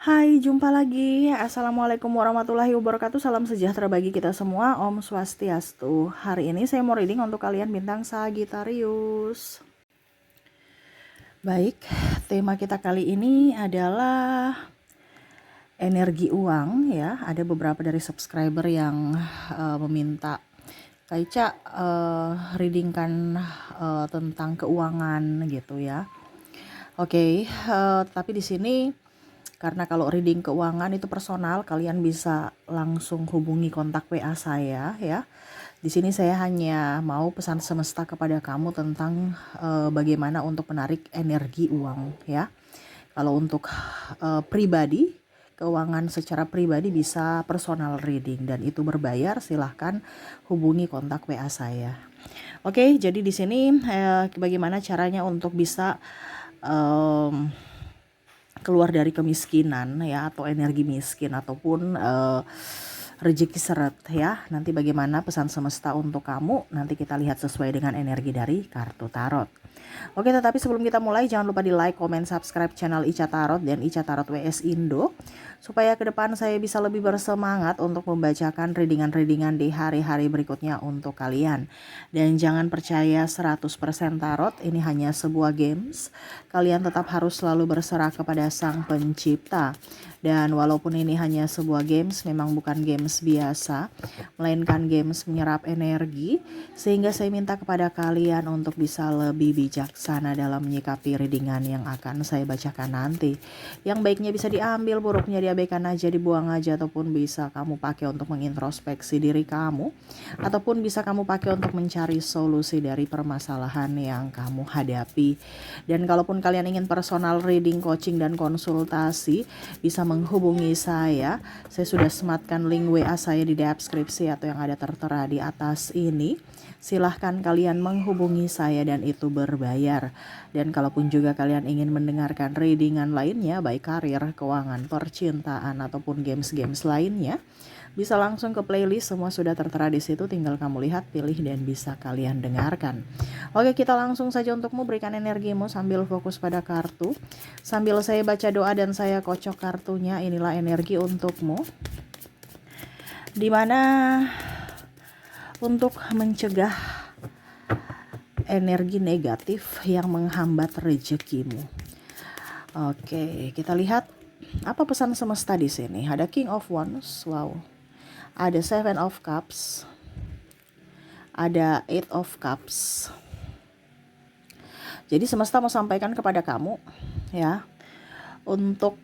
Hai, jumpa lagi. Assalamualaikum warahmatullahi wabarakatuh. Salam sejahtera bagi kita semua. Om Swastiastu. Hari ini saya mau reading untuk kalian bintang Sagittarius. Baik, tema kita kali ini adalah energi uang ya. Ada beberapa dari subscriber yang meminta Kaica readingkan tentang keuangan gitu ya. Oke, tapi di sini karena kalau reading keuangan itu personal, kalian bisa langsung hubungi kontak WA saya ya. Di sini saya hanya mau pesan semesta kepada kamu tentang bagaimana untuk menarik energi uang ya. Kalau untuk pribadi, keuangan secara pribadi bisa personal reading dan itu berbayar, silahkan hubungi kontak WA saya. Oke, jadi di sini bagaimana caranya untuk bisa keluar dari kemiskinan ya, atau energi miskin ataupun rezeki seret ya. Nanti bagaimana pesan semesta untuk kamu, nanti kita lihat sesuai dengan energi dari kartu tarot. Oke, tetapi sebelum kita mulai jangan lupa di like, comment, subscribe channel Ica Tarot dan Ica Tarot WS Indo supaya ke depan saya bisa lebih bersemangat untuk membacakan readingan-readingan di hari-hari berikutnya untuk kalian. Dan jangan percaya 100% tarot, ini hanya sebuah games. Kalian tetap harus selalu berserah kepada Sang Pencipta. Dan walaupun ini hanya sebuah games, memang bukan games biasa, melainkan games menyerap energi, sehingga saya minta kepada kalian untuk bisa lebih bijaksana dalam menyikapi readingan yang akan saya bacakan nanti. Yang baiknya bisa diambil, buruknya diabaikan aja, dibuang aja, ataupun bisa kamu pakai untuk mengintrospeksi diri kamu, ataupun bisa kamu pakai untuk mencari solusi dari permasalahan yang kamu hadapi. Dan kalaupun kalian ingin personal reading, coaching, dan konsultasi, bisa menghubungi saya. Saya sudah sematkan link WA saya di deskripsi atau yang ada tertera di atas ini. Silahkan kalian menghubungi saya dan itu berbayar. Dan kalaupun juga kalian ingin mendengarkan readingan lainnya, baik karir, keuangan, percintaan, ataupun games-games lainnya, bisa langsung ke playlist, semua sudah tertera di situ, tinggal kamu lihat, pilih, dan bisa kalian dengarkan. Oke, kita langsung saja untukmu, berikan energimu sambil fokus pada kartu. Sambil saya baca doa dan saya kocok kartunya, inilah energi untukmu. Dimana untuk mencegah energi negatif yang menghambat rezekimu. Oke, kita lihat apa pesan semesta di sini. Ada King of Wands, wow. Ada Seven of Cups. Ada Eight of Cups. Jadi semesta mau sampaikan kepada kamu ya, untuk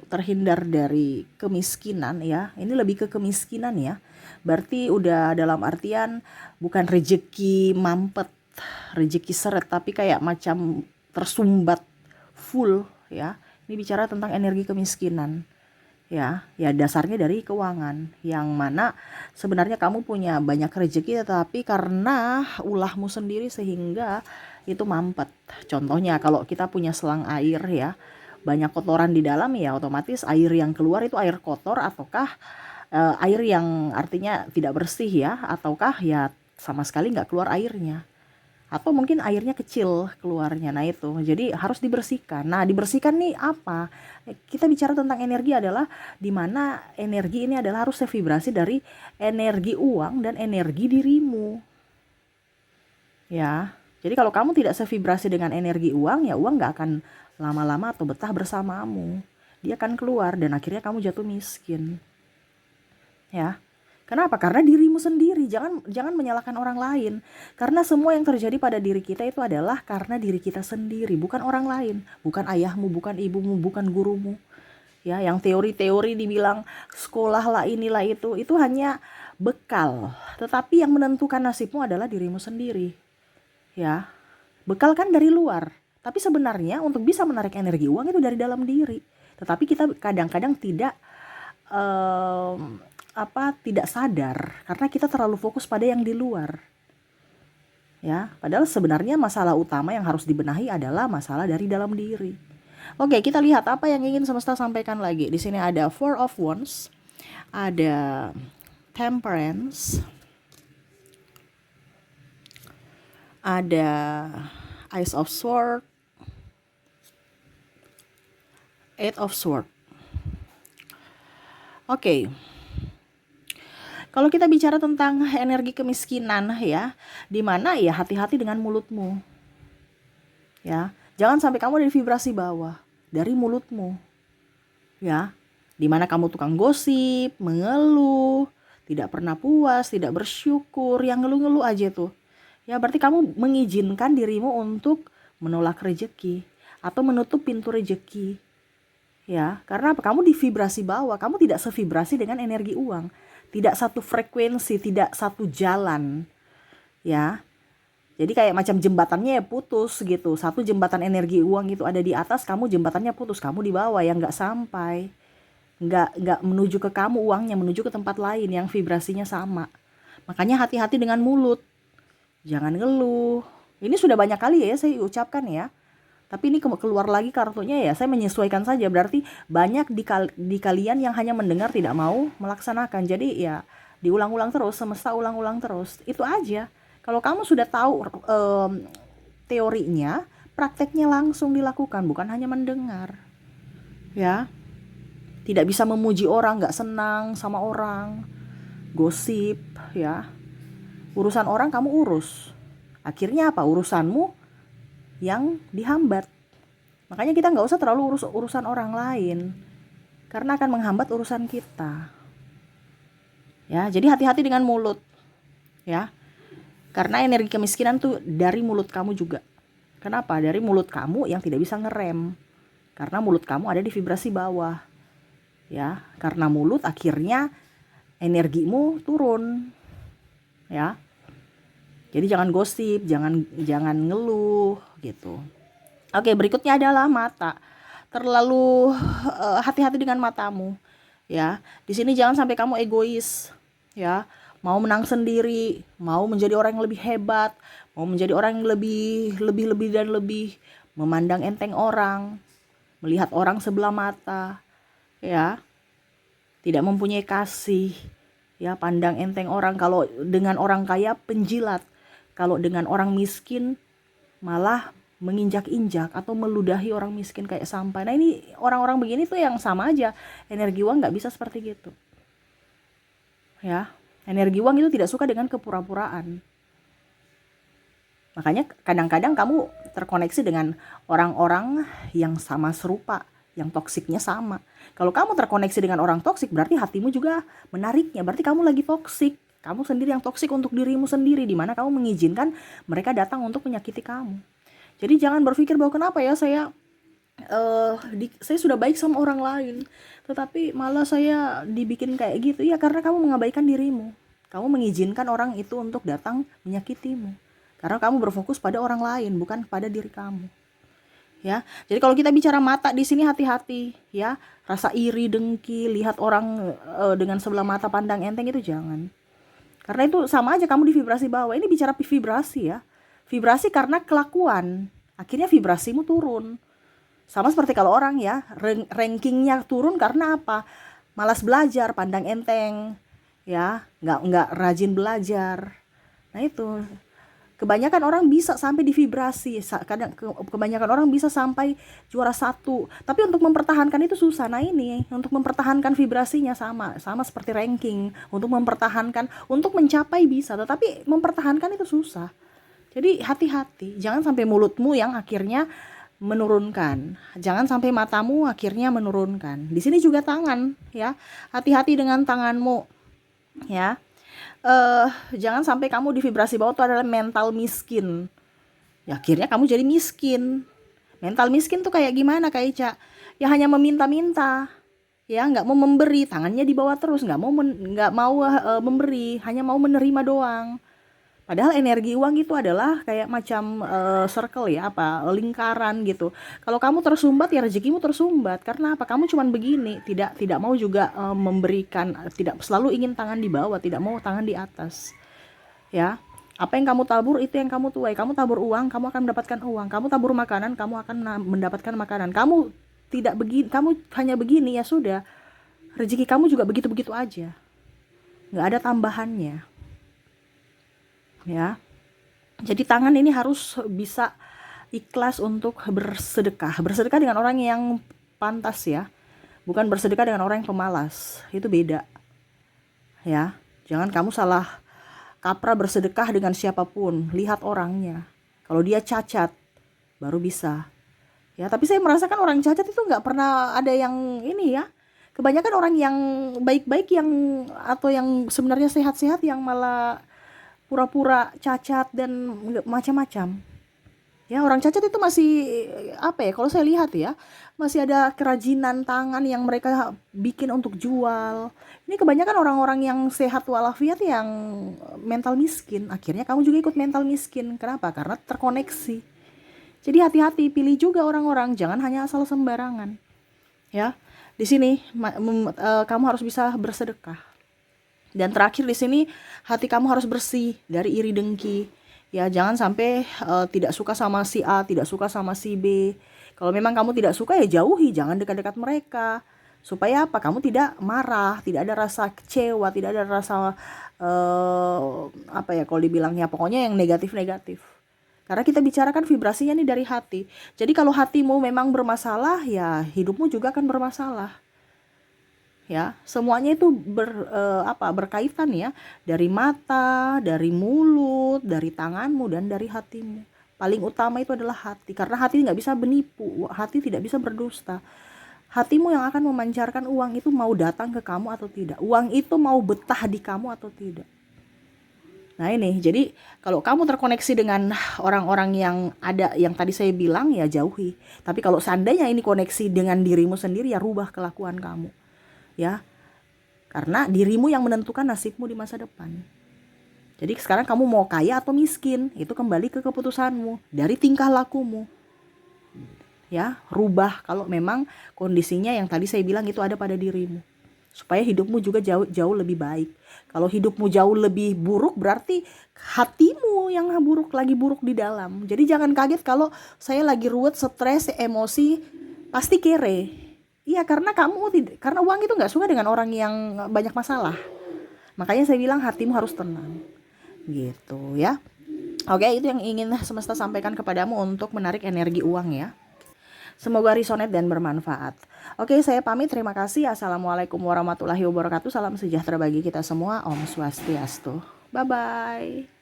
terhindar dari kemiskinan ya. Ini lebih ke kemiskinan ya. Berarti udah dalam artian bukan rezeki mampet, rezeki seret, tapi kayak macam tersumbat full ya. Ini bicara tentang energi kemiskinan. Ya dasarnya dari keuangan, yang mana sebenarnya kamu punya banyak rezeki tetapi karena ulahmu sendiri sehingga itu mampet. Contohnya kalau kita punya selang air ya, banyak kotoran di dalam ya, otomatis air yang keluar itu air kotor ataukah air yang artinya tidak bersih ya, ataukah ya sama sekali nggak keluar airnya, atau mungkin airnya kecil keluarnya. Nah itu jadi harus dibersihkan. Nah dibersihkan nih apa, kita bicara tentang energi adalah dimana energi ini adalah harus sevibrasi dari energi uang dan energi dirimu ya. Jadi kalau kamu tidak sevibrasi dengan energi uang, ya uang gak akan lama-lama atau betah bersamamu, dia akan keluar dan akhirnya kamu jatuh miskin ya. Kenapa? Karena dirimu sendiri. Jangan menyalahkan orang lain. Karena semua yang terjadi pada diri kita itu adalah karena diri kita sendiri, bukan orang lain, bukan ayahmu, bukan ibumu, bukan gurumu. Ya, yang teori-teori dibilang sekolah lah inilah itu hanya bekal. Tetapi yang menentukan nasibmu adalah dirimu sendiri. Ya. Bekal kan dari luar. Tapi sebenarnya untuk bisa menarik energi uang itu dari dalam diri. Tetapi kita kadang-kadang tidak tidak sadar karena kita terlalu fokus pada yang di luar ya, padahal sebenarnya masalah utama yang harus dibenahi adalah masalah dari dalam diri. Oke, kita lihat apa yang ingin semesta sampaikan lagi. Di sini ada Four of Wands, ada Temperance, ada Ace of Swords, Eight of Swords. Oke. Kalau kita bicara tentang energi kemiskinan ya, di mana ya hati-hati dengan mulutmu. Ya, jangan sampai kamu ada di vibrasi bawah dari mulutmu. Ya, di mana kamu tukang gosip, mengeluh, tidak pernah puas, tidak bersyukur, yang ngeluh-ngeluh aja tuh. Ya, berarti kamu mengizinkan dirimu untuk menolak rezeki atau menutup pintu rezeki. Ya, karena apa? Kamu di vibrasi bawah, kamu tidak sevibrasi dengan energi uang. Tidak satu frekuensi, tidak satu jalan. Ya. Jadi kayak macam jembatannya ya putus gitu. Satu jembatan energi uang itu ada di atas, kamu jembatannya putus, kamu di bawah yang nggak sampai. Nggak menuju ke kamu uangnya, menuju ke tempat lain yang vibrasinya sama. Makanya hati-hati dengan mulut. Jangan ngeluh. Ini sudah banyak kali ya saya ucapkan ya. Tapi ini keluar lagi kartunya ya, saya menyesuaikan saja. Berarti banyak di kalian yang hanya mendengar tidak mau melaksanakan. Jadi ya diulang-ulang terus, semesta ulang-ulang terus. Itu aja. Kalau kamu sudah tahu teorinya, prakteknya langsung dilakukan, bukan hanya mendengar. Ya, tidak bisa memuji orang, nggak senang sama orang, gosip, ya. Urusan orang kamu urus. Akhirnya apa? Urusanmu yang dihambat. Makanya kita nggak usah terlalu urus urusan orang lain, karena akan menghambat urusan kita. Ya, jadi hati-hati dengan mulut. Ya, karena energi kemiskinan tuh dari mulut kamu juga. Kenapa? Dari mulut kamu yang tidak bisa ngerem. Karena mulut kamu ada di vibrasi bawah. Ya, karena mulut akhirnya energimu turun. Ya. Jadi jangan gosip, jangan ngeluh gitu. Oke, berikutnya adalah mata. Terlalu hati-hati dengan matamu. Ya, di sini jangan sampai kamu egois. Ya, mau menang sendiri, mau menjadi orang yang lebih hebat, mau menjadi orang yang lebih dan lebih, memandang enteng orang, melihat orang sebelah mata, ya, tidak mempunyai kasih, ya, pandang enteng orang. Kalau dengan orang kaya penjilat, kalau dengan orang miskin malah menginjak-injak atau meludahi orang miskin kayak sampah. Nah ini orang-orang begini tuh yang sama aja, energi uang nggak bisa seperti gitu. Ya, energi uang itu tidak suka dengan kepura-puraan. Makanya kadang-kadang kamu terkoneksi dengan orang-orang yang sama serupa, yang toksiknya sama. Kalau kamu terkoneksi dengan orang toksik, berarti hatimu juga menariknya. Berarti kamu lagi toksik. Kamu sendiri yang toksik untuk dirimu sendiri, di mana kamu mengizinkan mereka datang untuk menyakiti kamu. Jadi jangan berpikir bahwa kenapa ya saya sudah baik sama orang lain, tetapi malah saya dibikin kayak gitu. Ya karena kamu mengabaikan dirimu. Kamu mengizinkan orang itu untuk datang menyakitimu. Karena kamu berfokus pada orang lain, bukan pada diri kamu. Ya. Jadi kalau kita bicara mata di sini hati-hati ya. Rasa iri, dengki, lihat orang dengan sebelah mata pandang enteng itu jangan. Karena itu sama aja kamu di vibrasi bawah. Ini bicara vibrasi ya. Vibrasi karena kelakuan. Akhirnya vibrasimu turun. Sama seperti kalau orang ya, rankingnya turun karena apa? Malas belajar, pandang enteng, ya, nggak rajin belajar. Nah itu, kebanyakan orang bisa sampai di vibrasi, kebanyakan orang bisa sampai juara 1. Tapi untuk mempertahankan itu susah. Nah ini, untuk mempertahankan vibrasinya sama seperti ranking. Untuk mempertahankan, untuk mencapai bisa, tetapi mempertahankan itu susah. Jadi hati-hati, jangan sampai mulutmu yang akhirnya menurunkan. Jangan sampai matamu akhirnya menurunkan. Di sini juga tangan, ya. Hati-hati dengan tanganmu, ya. Jangan sampai kamu di vibrasi bawah itu adalah mental miskin. Ya akhirnya kamu jadi miskin. Mental miskin tuh kayak gimana, Kak Ica? Ya hanya meminta-minta. Ya, nggak mau memberi, tangannya di bawah terus, nggak mau memberi, hanya mau menerima doang. Padahal energi uang itu adalah kayak macam circle ya, lingkaran gitu. Kalau kamu tersumbat ya rezekimu tersumbat. Karena apa? Kamu cuman begini, tidak mau juga memberikan, tidak selalu ingin tangan di bawah, tidak mau tangan di atas. Ya. Apa yang kamu tabur itu yang kamu tuai. Kamu tabur uang, kamu akan mendapatkan uang. Kamu tabur makanan, kamu akan mendapatkan makanan. Kamu tidak begini, kamu hanya begini ya sudah. Rezeki kamu juga begitu-begitu aja. Nggak ada tambahannya. Ya. Jadi tangan ini harus bisa ikhlas untuk bersedekah. Bersedekah dengan orang yang pantas ya. Bukan bersedekah dengan orang yang pemalas. Itu beda. Ya. Jangan kamu salah kaprah bersedekah dengan siapapun. Lihat orangnya. Kalau dia cacat, baru bisa. Ya, tapi saya merasakan orang cacat itu nggak pernah ada yang ini ya. Kebanyakan orang yang baik-baik yang atau yang sebenarnya sehat-sehat yang malah pura-pura cacat dan macam-macam. Ya, orang cacat itu masih apa ya? Kalau saya lihat ya, masih ada kerajinan tangan yang mereka bikin untuk jual. Ini kebanyakan orang-orang yang sehat walafiat yang mental miskin. Akhirnya kamu juga ikut mental miskin. Kenapa? Karena terkoneksi. Jadi hati-hati, pilih juga orang-orang, jangan hanya asal sembarangan. Ya. Di sini kamu harus bisa bersedekah. Dan terakhir di sini hati kamu harus bersih dari iri dengki. Ya, jangan sampai tidak suka sama si A, tidak suka sama si B. Kalau memang kamu tidak suka ya jauhi, jangan dekat-dekat mereka. Supaya apa? Kamu tidak marah, tidak ada rasa kecewa, tidak ada rasa apa ya kalau dibilangnya, pokoknya yang negatif-negatif. Karena kita bicarakan vibrasinya nih dari hati. Jadi kalau hatimu memang bermasalah, ya hidupmu juga akan bermasalah. Ya, semuanya itu berkaitan ya, dari mata, dari mulut, dari tanganmu dan dari hatimu. Paling utama itu adalah hati, karena hati nggak bisa menipu, hati tidak bisa berdusta. Hatimu yang akan memancarkan uang itu mau datang ke kamu atau tidak, uang itu mau betah di kamu atau tidak. Nah ini, jadi kalau kamu terkoneksi dengan orang-orang yang ada, yang tadi saya bilang, ya jauhi. Tapi kalau seandainya ini koneksi dengan dirimu sendiri, ya rubah kelakuan kamu. Ya, karena dirimu yang menentukan nasibmu di masa depan. Jadi sekarang kamu mau kaya atau miskin, itu kembali ke keputusanmu, dari tingkah lakumu. Ya, rubah kalau memang kondisinya yang tadi saya bilang itu ada pada dirimu. Supaya hidupmu juga jauh lebih baik. Kalau hidupmu jauh lebih buruk, berarti hatimu yang lagi buruk di dalam. Jadi jangan kaget kalau saya lagi ruwet, stres, emosi, pasti kere. Iya, karena karena uang itu nggak suka dengan orang yang banyak masalah. Makanya saya bilang hatimu harus tenang, gitu ya. Oke, itu yang ingin semesta sampaikan kepadamu untuk menarik energi uang ya. Semoga resonate dan bermanfaat. Oke, saya pamit. Terima kasih. Assalamualaikum warahmatullahi wabarakatuh. Salam sejahtera bagi kita semua. Om Swastiastu. Bye-bye.